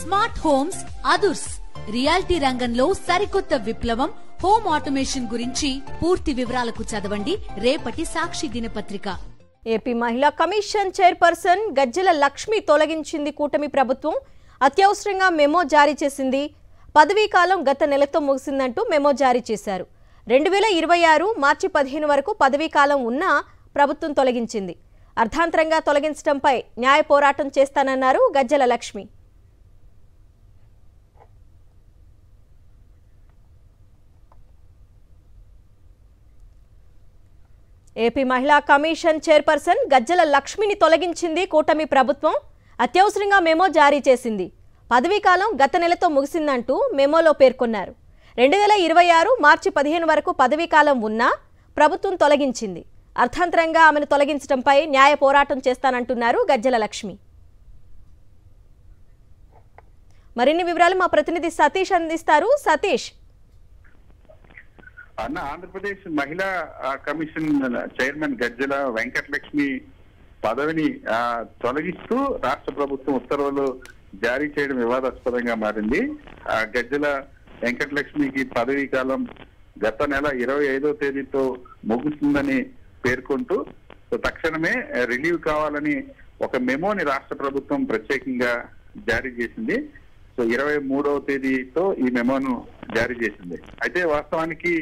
Smart homes అదుర్స్ reality రంగంలో సరికొత్త విప్లవం హోమ్ ఆటోమేషన్ గురించి పూర్తి వివరాలకు చదవండి రేపటి సాక్షి దినపత్రిక. ఏపీ మహిళా కమిషన్ చైర్పర్సన్ గజ్జెల లక్ష్మి తొలగించింది కూటమి ప్రభుత్వం. అత్యవసరంగా మెమో జారీ చేసింది. పదవీ కాలం గత నెలతో ముగిసిందంటూ మెమో జారీ చేశారు. 2026 మార్చి 15 వరకు పదవీ కాలం ఉన్నా ప్రభుత్వం తొలగించింది. అర్థాంతరంగా తొలగించడంపై న్యాయ పోరాటం చేస్తానన్నారు గజ్జెల లక్ష్మి. ఏపీ మహిళా కమిషన్ చైర్పర్సన్ గజ్జెల లక్ష్మిని తొలగించింది కూటమి ప్రభుత్వం. అత్యవసరంగా మెమో జారీ చేసింది. పదవీకాలం గత నెలతో ముగిసిందంటూ మెమోలో పేర్కొన్నారు. 2026 మార్చి 15 వరకు పదవీకాలం ఉన్నా ప్రభుత్వం తొలగించింది. అర్థాంతరంగా ఆమెను తొలగించడంపై న్యాయ పోరాటం చేస్తానంటున్నారు గజ్జెల లక్ష్మి. మరిన్ని వివరాలు మా ప్రతినిధి సతీష్ అందిస్తారు. సతీష్, ఆంధ్రప్రదేశ్ మహిళా కమిషన్ చైర్మన్ గజ్జెల వెంకటలక్ష్మి పదవిని తొలగిస్తూ రాష్ట్ర ప్రభుత్వం ఉత్తర్వులు జారీ చేయడం వివాదాస్పదంగా మారింది. గజ్జెల వెంకటలక్ష్మికి పదవీ కాలం గత నెల 25వ తేదీతో ముగుస్తుందని పేర్కొంటూ తక్షణమే రిలీవ్ కావాలని ఒక మెమోని రాష్ట్ర ప్రభుత్వం ప్రత్యేకంగా జారీ చేసింది. 23వ తేదీతో ఈ మెమోను జారీ చేసింది. అయితే వాస్తవానికి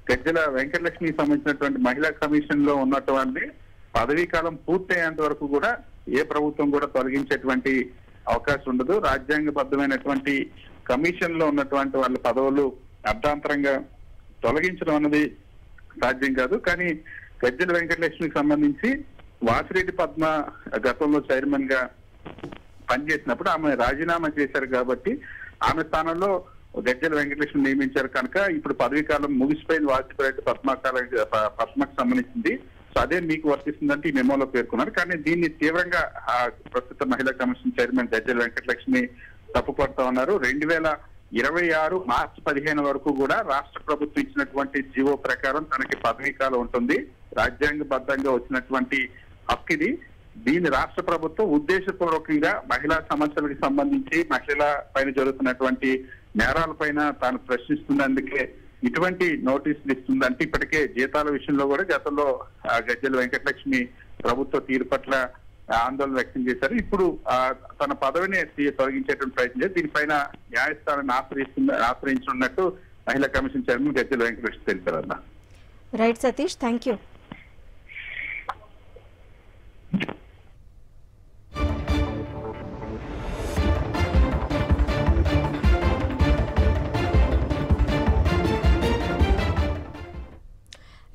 గజ్జెల వెంకటలక్ష్మికి సంబంధించినటువంటి మహిళా కమిషన్ లో ఉన్నటువంటి పదవీ కాలం పూర్తయ్యేంత వరకు కూడా ఏ ప్రభుత్వం కూడా తొలగించేటువంటి అవకాశం ఉండదు. రాజ్యాంగబద్ధమైనటువంటి కమిషన్ లో ఉన్నటువంటి వాళ్ళ పదవులు అర్ధాంతరంగా తొలగించడం అన్నది సాధ్యం కాదు. కానీ గజ్జెల వెంకటలక్ష్మికి సంబంధించి వాసిరెడ్డి పద్మ గతంలో చైర్మన్ గా పనిచేసినప్పుడు ఆమె రాజీనామా చేశారు కాబట్టి ఆమె స్థానంలో గజ్జెల వెంకటలక్ష్మి నియమించారు కనుక ఇప్పుడు పదవీ కాలం ముగిసిపోయింది. వాసిరెడ్డి పద్మకు సంబంధించింది. సో అదే మీకు వర్తిస్తుందంటే ఈ మెమోలో పేర్కొన్నారు. కానీ దీన్ని తీవ్రంగా ప్రస్తుత మహిళా కమిషన్ చైర్మన్ గజ్జెల వెంకటలక్ష్మి తప్పుపడతా ఉన్నారు. 2026 మార్చి 15 వరకు కూడా రాష్ట్ర ప్రభుత్వం ఇచ్చినటువంటి జీవో ప్రకారం తనకి పదవీ కాలం ఉంటుంది. రాజ్యాంగబద్ధంగా వచ్చినటువంటి హక్కు ఇది. దీన్ని రాష్ట్ర ప్రభుత్వం ఉద్దేశపూర్వకంగా మహిళా సమస్యలకు సంబంధించి మహిళల పైన జరుగుతున్నటువంటి నేరాలపైన తాను ప్రశ్నిస్తున్నందుకే ఇటువంటి నోటీసులు ఇస్తుందంటే ఇప్పటికే జీతాల విషయంలో కూడా గతంలో గజ్జెల వెంకటలక్ష్మి ప్రభుత్వ తీరు పట్ల ఆందోళన వ్యక్తం చేశారు. ఇప్పుడు తన పదవిని తొలగించేటువంటి ప్రయత్నం చేసి దీనిపైన న్యాయస్థానాన్ని ఆశ్రయించనున్నట్టు మహిళా కమిషన్ చైర్మన్ గజ్జెల వెంకటలక్ష్మి తెలిపారు. అన్న right Satish, thank you.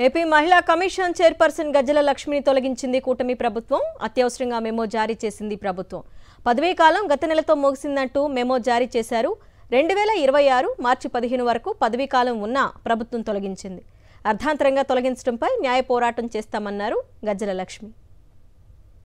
AP మహిళా కమిషన్ చైర్పర్సన్ గజ్జెల లక్ష్మిని తొలగించింది కూటమి ప్రభుత్వం. అత్యవసరంగా మెమో జారీ చేసింది ప్రభుత్వం. పదవీ కాలం గత నెలతో ముగిసిందంటూ మెమో జారీ చేశారు. 2026 మార్చి 15 వరకు పదవీ కాలం ఉన్నా ప్రభుత్వం తొలగించింది. అర్ధాంతరంగా తొలగించడంపై న్యాయ పోరాటం చేస్తామన్నారు గజ్జెల లక్ష్మి.